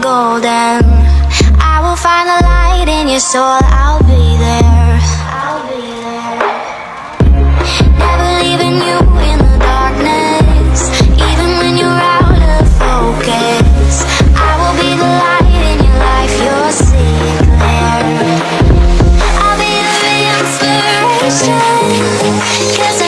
golden. I will find the light in your soul, I'll be there. Never leaving you in the darkness, even when you're out of focus. I will be the light in your life, you'll see it clear. I'll be your inspiration, 'cause